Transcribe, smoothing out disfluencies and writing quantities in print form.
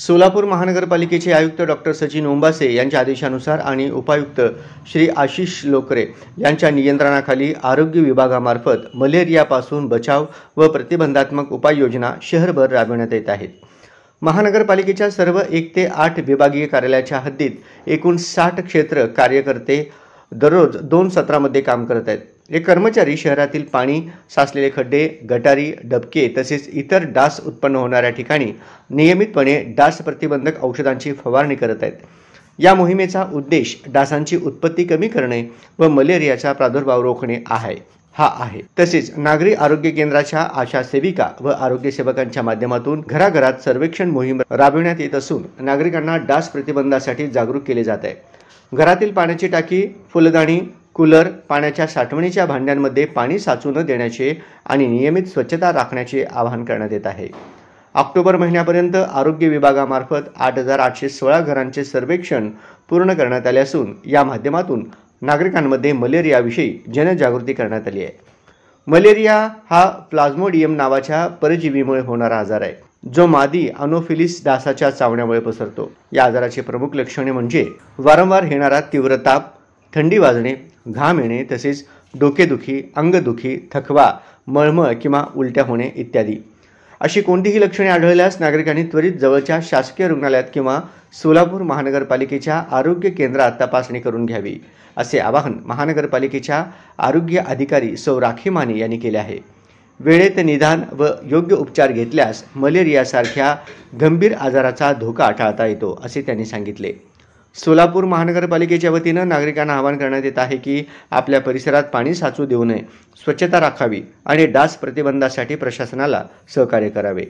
सोलापूर महानगरपालिकेचे आयुक्त डॉक्टर सचिन ओंबासे यांच्या आदेशानुसार आणि उपायुक्त श्री आशिष लोकरे यांच्या नियंत्रणाखाली आरोग्य विभागामार्फत मलेरियापासून बचाव व प्रतिबंधात्मक उपाययोजना शहरभर राबविण्यात येत आहेत। महानगरपालिकेच्या सर्व 1 ते 8 विभागीय कार्यालयाच्या हद्दीत एकूण 60 क्षेत्र कार्यकर्ते दररोज 2 सत्रामध्ये काम करत आहेत। हे कर्मचारी शहरातील पाणी साचलेले खड्डे, गटारी, डबके तसेच इतर डास उत्पन्न होणाऱ्या ठिकाणी नियमितपणे डास प्रतिबंधक औषधांची फवारणी करत आहेत। या मोहिमेचा उद्देश डासांची उत्पत्ती कमी करणे व मलेरियाचा प्रादुर्भाव रोखणे हा आहे। तसेच नागरी आरोग्य केंद्राच्या आशा सेविका व आरोग्य सेवकांच्या माध्यमातून घराघरात सर्वेक्षण मोहीम राबविण्यात येत असून नागरिकांना डास प्रतिबंधासाठी जागरूक केले जात आहे। घरातील पाण्याची टाकी, फुलदाणी, कूलर, पाण्याच्या साठवणीच्या भांड्यांमध्ये पाणी साचू न देण्याचे आणि नियमित स्वच्छता राखण्याचे आवाहन करण्यात येत आहे। ऑक्टोबर महिन्यापर्यंत आरोग्य विभागामार्फत 8816 घरांचे सर्वेक्षण पूर्ण करण्यात आले असून या माध्यमातून नागरिकांमध्ये मलेरियाविषयी जनजागृती करण्यात आली आहे। मलेरिया हा प्लाझ्मोडियम नावाच्या परजीवीमुळे होणारा आजार आहे, जो मादी अनोफिलिस डासाच्या चावण्यामुळे पसरतो। या आजाराचे प्रमुख लक्षणे म्हणजे वारंवार येणारा तीव्र ताप, थंडी वाजणे, घाम येणे तसेच डोकेदुखी, अंगदुखी, थकवा, मळमळ किंवा उलट्या होणे इत्यादी। अशी कोणतीही लक्षणे आढळल्यास नागरिकांनी त्वरित जवळच्या शासकीय रुग्णालयात किंवा सोलापूर महानगरपालिकेच्या आरोग्य केंद्रात तपासणी करून घ्यावी, असे आवाहन महानगरपालिकेच्या आरोग्य अधिकारी सौ राखी माने यांनी केले आहे। वेळेत निदान व योग्य उपचार घेतल्यास मलेरियासारख्या गंभीर आजाराचा धोका टाळता येतो, असे त्यांनी सांगितले। सोलापूर महानगरपालिकेच्या वतीनं नागरिकांना आवाहन करण्यात येत आहे की आपल्या परिसरात पाणी साचू देऊ नये, स्वच्छता राखावी आणि डास प्रतिबंधासाठी प्रशासनाला सहकार्य करावे।